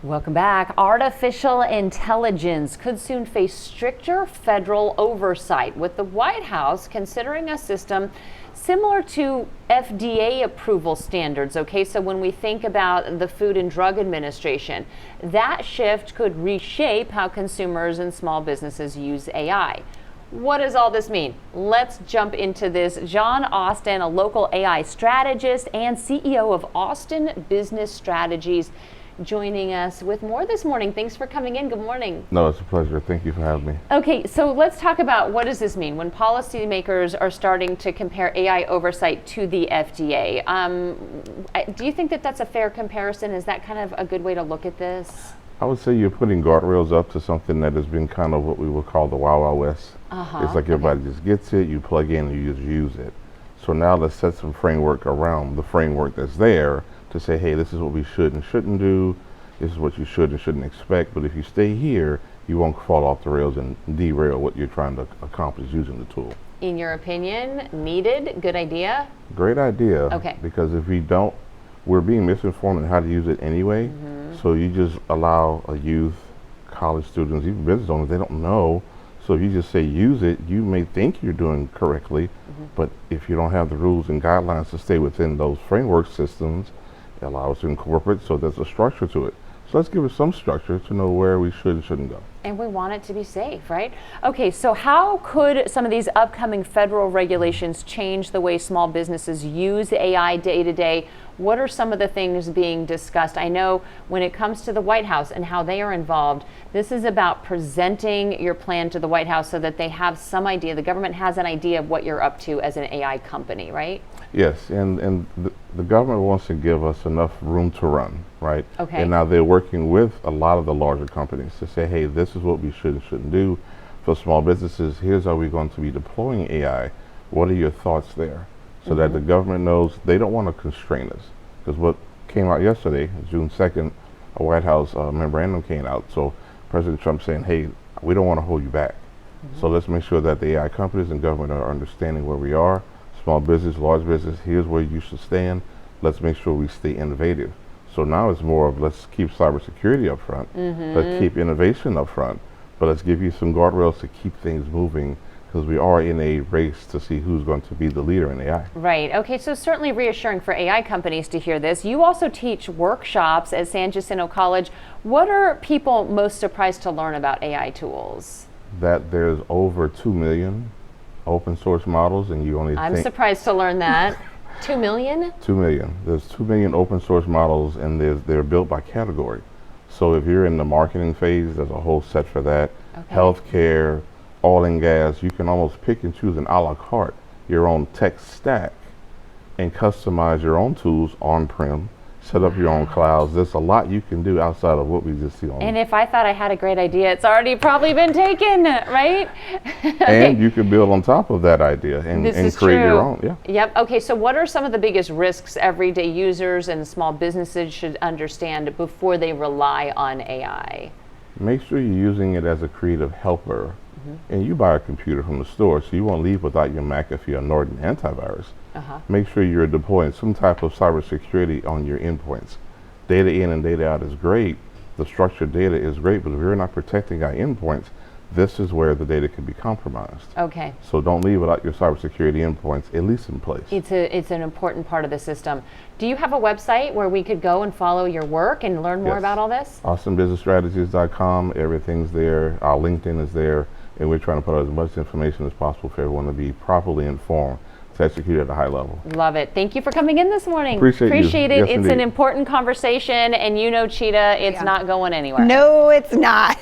Welcome back. Artificial intelligence could soon face stricter federal oversight, with the White House considering a system similar to FDA approval standards. Okay, so when we think about the Food and Drug Administration, that shift could reshape how consumers and small businesses use AI. What does all this mean? Let's jump into this. John Austin, a local AI strategist and CEO of Austin Business Strategies, joining us with more this morning. Thanks for coming in. Good morning. No, it's a pleasure. Thank you for having me. Okay, so let's talk about what does this mean when policymakers are starting to compare AI oversight to the FDA. Do you think that that's a fair comparison? Is that kind of a good way to look at this? I would say you're putting guardrails up to something that has been kind of what we would call the Wild Wild West. It's like everybody just gets it, you plug in and you just use it. So now let's set some framework around the framework that's there to say, hey, this is what we should and shouldn't do. This is what you should and shouldn't expect. But if you stay here, you won't fall off the rails and derail what you're trying to accomplish using the tool. In your opinion, needed? Good idea? Great idea. Okay. Because if we don't, we're being misinformed on how to use it anyway. So you just allow a youth, college students, even business owners, they don't know. So if you just say use it, you may think you're doing correctly, but if you don't have the rules and guidelines to stay within those framework systems, it allows us to incorporate, so there's a structure to it. So let's give it some structure to know where we should and shouldn't go. And we want it to be safe, right? Okay, so how could some of these upcoming federal regulations change the way small businesses use AI day to day? What are some of the things being discussed? I know when it comes to the White House and how they are involved, this is about presenting your plan to the White House so that they have some idea, the government has an idea of what you're up to as an AI company, right? Yes, and the government wants to give us enough room to run, right? Okay. And now they're working with a lot of the larger companies to say, hey, this is what we should and shouldn't do. For small businesses, here's how we're going to be deploying AI. What are your thoughts there? So that the government knows they don't want to constrain us. Because what came out yesterday, June 2nd, a White House memorandum came out. So President Trump saying, hey, we don't want to hold you back. So let's make sure that the AI companies and government are understanding where we are. Small business, large business, here's where you should stand. Let's make sure we stay innovative. So now it's more of let's keep cybersecurity up front, let's keep innovation up front, but let's give you some guardrails to keep things moving, because we are in a race to see who's going to be the leader in AI. Right. Okay, so certainly reassuring for AI companies to hear this. You also teach workshops at San Jacinto College. What are people most surprised to learn about AI tools? That there's over 2 million open source models, and you only I'm surprised to learn that. 2 million? 2 million. There's 2 million open source models, and they're built by category. So if you're in the marketing phase, there's a whole set for that. Okay. Healthcare, oil and gas, you can almost pick and choose an a la carte, your own tech stack, and customize your own tools on-prem, set up your own clouds. There's a lot you can do outside of what we just see on. And if I thought I had a great idea, it's already probably been taken, right? Okay. And you can build on top of that idea and create your own. Yeah. Yep. Okay, so what are some of the biggest risks everyday users and small businesses should understand before they rely on AI? Make sure you're using it as a creative helper. And you buy a computer from the store, so you won't leave without your McAfee or Norton antivirus. Make sure you're deploying some type of cybersecurity on your endpoints. Data in and data out is great. The structured data is great, but if you're not protecting our endpoints, this is where the data can be compromised. Okay. So don't leave without your cybersecurity endpoints at least in place. It's an important part of the system. Do you have a website where we could go and follow your work and learn more about all this? AustinBusinessStrategies.com. Everything's there. Our LinkedIn is there. And we're trying to put out as much information as possible for everyone to be properly informed to execute at a high level. Love it. Thank you for coming in this morning. Appreciate it. Yes, It's indeed. an important conversation, and you know, Cheetah, it's not going anywhere. No, it's not.